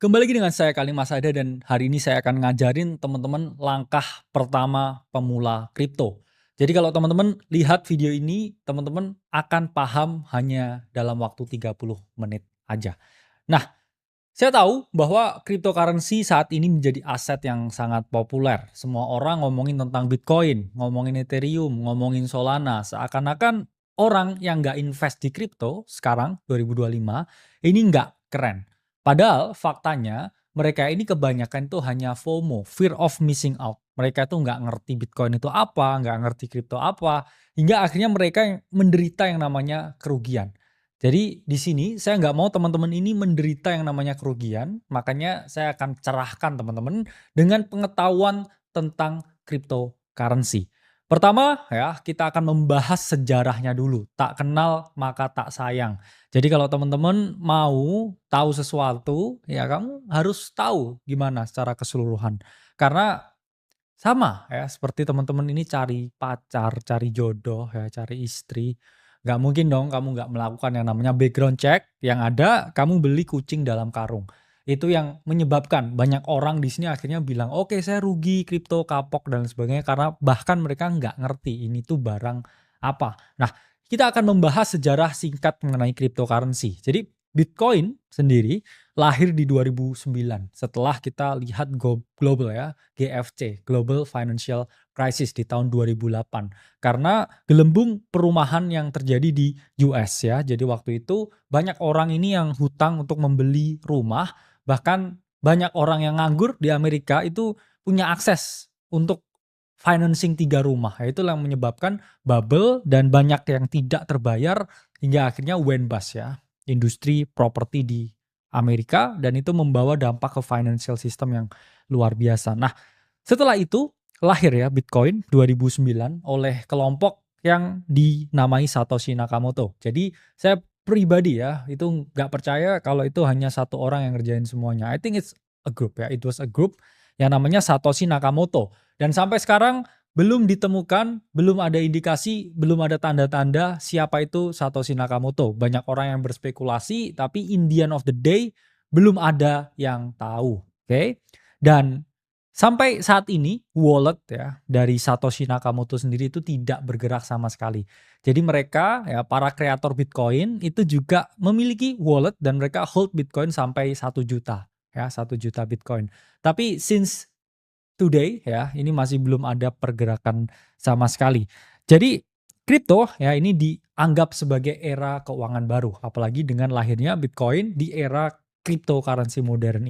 Kembali lagi dengan saya Kali Mas Ada dan hari ini saya akan ngajarin teman-teman langkah pertama pemula kripto. Jadi kalau teman-teman lihat video ini, teman-teman akan paham hanya dalam waktu 30 menit aja. Nah, saya tahu bahwa cryptocurrency saat ini menjadi aset yang sangat populer. Semua orang ngomongin tentang Bitcoin, ngomongin Ethereum, ngomongin Solana. Seakan-akan orang yang nggak invest di kripto sekarang 2025 ini nggak keren. Padahal faktanya mereka ini kebanyakan itu hanya FOMO, fear of missing out. Mereka tuh nggak ngerti Bitcoin itu apa, nggak ngerti kripto apa, hingga akhirnya mereka yang menderita yang namanya kerugian. Jadi di sini saya nggak mau teman-teman ini menderita yang namanya kerugian, makanya saya akan cerahkan teman-teman dengan pengetahuan tentang cryptocurrency. Pertama ya, kita akan membahas sejarahnya dulu. Tak kenal maka tak sayang. Jadi kalau teman-teman mau tahu sesuatu, ya kamu harus tahu gimana secara keseluruhan. Karena sama ya, seperti teman-teman ini cari pacar, cari jodoh ya, cari istri. Nggak mungkin dong kamu nggak melakukan yang namanya background check, yang ada kamu beli kucing dalam karung. Itu yang menyebabkan banyak orang di sini akhirnya bilang, "Oke, saya rugi, kripto kapok dan sebagainya," karena bahkan mereka nggak ngerti ini tuh barang apa. Nah, kita akan membahas sejarah singkat mengenai cryptocurrency. Jadi Bitcoin sendiri lahir di 2009 setelah kita lihat global ya, GFC, Global Financial Crisis di tahun 2008. Karena gelembung perumahan yang terjadi di US ya. Jadi waktu itu banyak orang ini yang hutang untuk membeli rumah, bahkan banyak orang yang nganggur di Amerika itu punya akses untuk financing 3 rumah. Ya, itulah yang menyebabkan bubble dan banyak yang tidak terbayar hingga akhirnya went bust ya. Industri properti di Amerika dan itu membawa dampak ke financial system yang luar biasa. Nah, setelah itu lahir ya Bitcoin 2009 oleh kelompok yang dinamai Satoshi Nakamoto. Jadi saya pribadi ya itu nggak percaya kalau itu hanya satu orang yang ngerjain semuanya. I think it's a group ya. It was a group yang namanya Satoshi Nakamoto. Dan sampai sekarang belum ditemukan, belum ada indikasi, belum ada tanda-tanda siapa itu Satoshi Nakamoto. Banyak orang yang berspekulasi, tapi in the end of the day belum ada yang tahu. Oke? Dan sampai saat ini wallet ya dari Satoshi Nakamoto sendiri itu tidak bergerak sama sekali. Jadi mereka ya para kreator Bitcoin itu juga memiliki wallet dan mereka hold Bitcoin sampai 1 juta ya, 1 juta Bitcoin. Tapi since today ya, ini masih belum ada pergerakan sama sekali. Jadi kripto ya ini dianggap sebagai era keuangan baru, apalagi dengan lahirnya Bitcoin di era cryptocurrency modern.